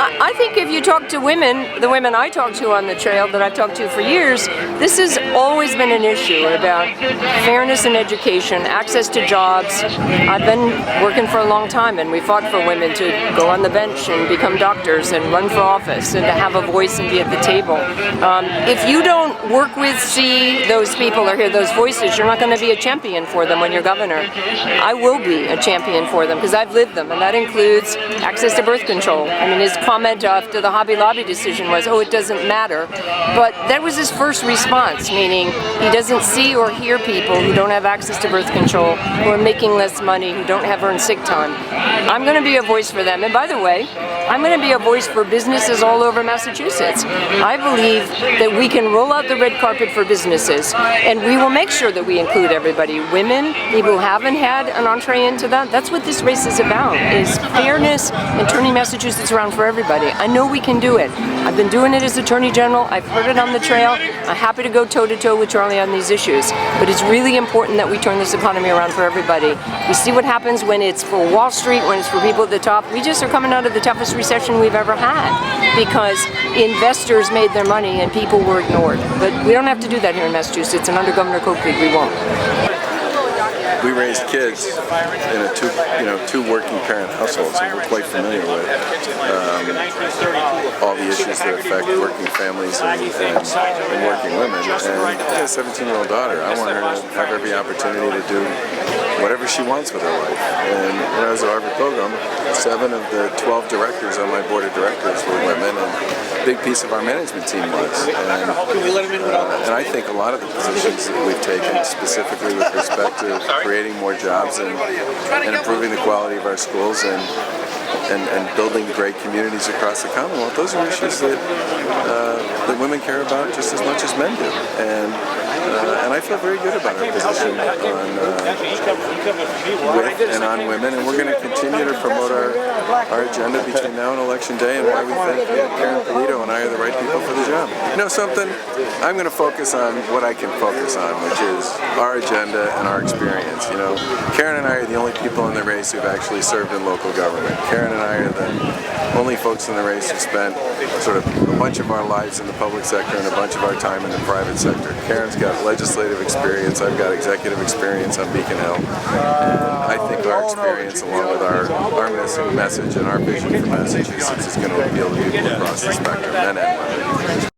I think if you talk to women, the women I talk to on the trail that I've talked to for years, this has always been an issue about fairness in education, access to jobs. I've been working for a long time, and we fought for women to go on the bench and become doctors and run for office and to have a voice and be at the table. If you don't work with, see those people or hear those voices, you're not going to be a champion for them when you're governor. I will be a champion for them because I've lived them, and that includes access to birth control. I mean, his comment after the Hobby Lobby decision was, oh, it doesn't matter. But that was his first response, meaning he doesn't see or hear people who don't have access to birth control, who are making less money, who don't have earned sick time. I'm going to be a voice for them. And by the way, I'm going to be a voice for businesses all over Massachusetts. I believe that we can roll out the red carpet for businesses, and we will make sure that we include everybody. Women, people who haven't had an entree into that. That's what this race is about, is fairness and turning Massachusetts around for everybody. I know we can do it. I've been doing it as Attorney General. I've heard it on the trail. I'm happy to go toe-to-toe with Charlie on these issues. But it's really important that we turn this economy around for everybody. We see what happens when it's for Wall Street, when it's for people at the top. We just are coming out of the toughest recession we've ever had because investors made their money and people were ignored. But we don't have to do that here in Massachusetts, and under Governor Coakley, we won't. We raised kids in a two working parent households, and we're quite familiar with all the issues that affect working families and working women. And I have a 17-year-old daughter. I want her to have every opportunity to do whatever she wants with her life. And when I was at Harvard Pilgrim, 7 of the 12 directors on my board of directors were women, and a big piece of our management team was. And I think a lot of the positions that we've taken, specifically with respect to creating more jobs and improving the quality of our schools and building great communities across the Commonwealth, those are issues that women care about just as much as men do. And I feel very good about our position on women, and we're going to continue to promote our agenda between now and Election Day, and why we think Karen Polito and I are the right people for the job. You know something? I'm going to focus on what I can focus on, which is our agenda and our experience. You know, Karen and I are the only people in the race who've actually served in local government. Karen and I are the only folks in the race who spent sort of a bunch of our lives in the public sector and a bunch of our time in the private sector. Karen's got legislative experience, I've got executive experience on Beacon Hill. And I think our experience, along with our message and our vision for Massachusetts, is going to appeal to people across the spectrum, men and women.